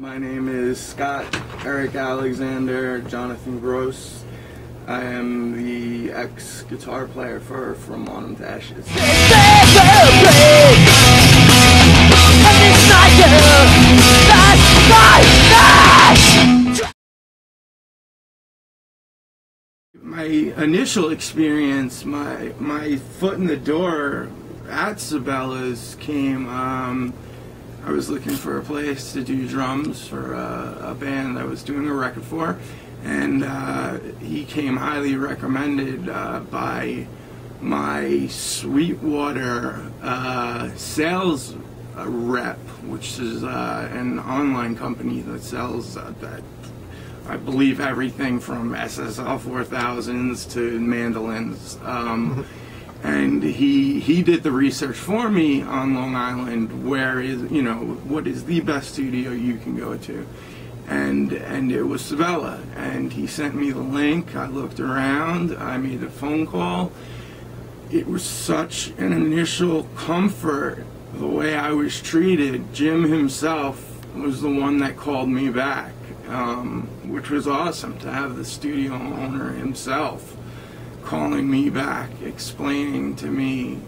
My name is Scott Eric Alexander Jonathan Gross. I am the ex-guitar player for From Autumn to Ashes. My initial experience, my foot in the door at Sabella's came, I was looking for a place to do drums for a band I was doing a record for, and he came highly recommended by my Sweetwater sales rep, which is an online company that sells that I believe everything from SSL 4000s to mandolins. And he did the research for me on Long Island, where is, what is the best studio you can go to, and it was Sabella, and he sent me the link. I looked around, I made a phone call. It was such an initial comfort the way I was treated. Jim himself was the one that called me back, which was awesome to have the studio owner himself calling me back, explaining to me,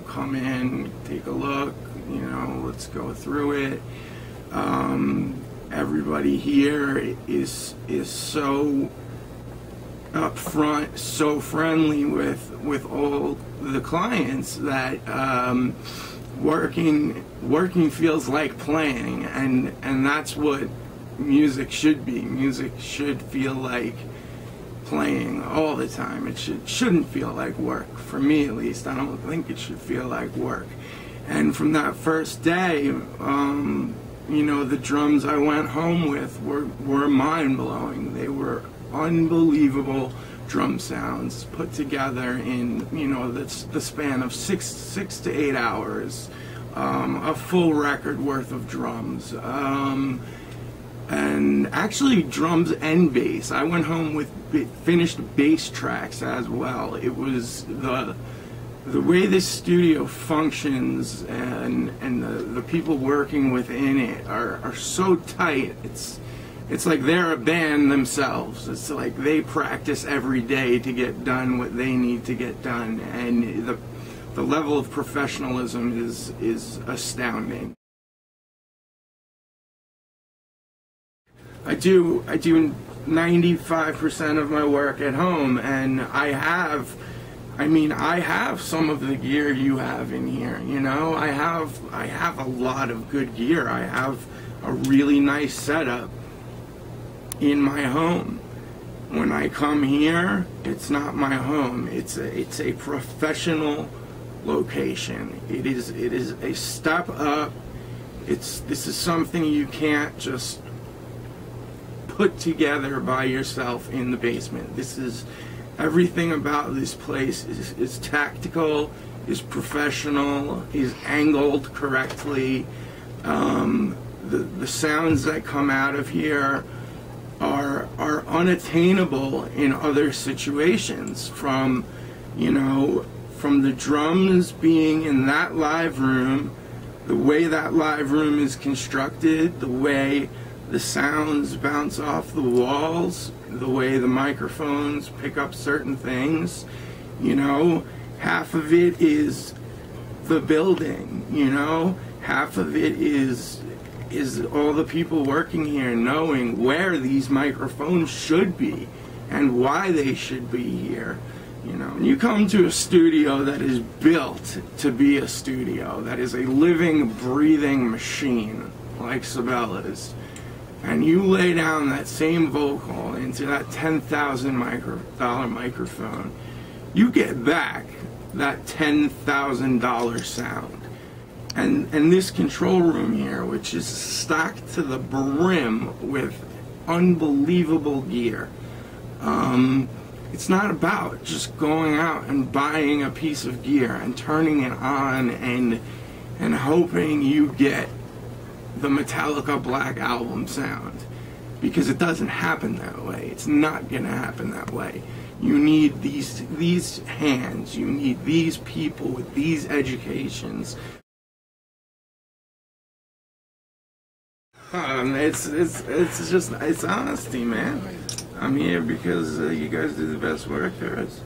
come in, take a look, let's go through it. Everybody here is so upfront, so friendly with all the clients that working feels like playing, and that's what music should be. Music should feel like playing all the time. It shouldn't feel like work. For me, at least, I don't think it should feel like work. And from that first day, the drums I went home with were mind-blowing. They were unbelievable drum sounds put together in the span of six to 8 hours, a full record worth of drums. And actually drums and bass. I went home with finished bass tracks as well. It was the way this studio functions, and the people working within it are so tight. It's like they're a band themselves. It's like they practice every day to get done what they need to get done, and the level of professionalism is astounding. I do 95% of my work at home, and I have some of the gear you have in here. I have a lot of good gear. I have a really nice setup in my home. When I come here, it's not my home. It's a professional location. It is a step up. This is something you can't just put together by yourself in the basement. This is everything about this place is tactical, is professional, is angled correctly. The sounds that come out of here are unattainable in other situations, from the drums being in that live room, the way that live room is constructed, the way the sounds bounce off the walls, the way the microphones pick up certain things. Half of it is the building, half of it is all the people working here knowing where these microphones should be and why they should be here. You come to a studio that is built to be a studio, that is a living, breathing machine like Sabella's, and you lay down that same vocal into that $10,000 microphone, you get back that $10,000 sound. And this control room here, which is stocked to the brim with unbelievable gear, it's not about just going out and buying a piece of gear and turning it on and hoping you get the Metallica Black Album sound, because it doesn't happen that way. It's not going to happen that way. You need these hands, you need these people with these educations. It's just, it's honesty, man. I'm here because you guys do the best work there is.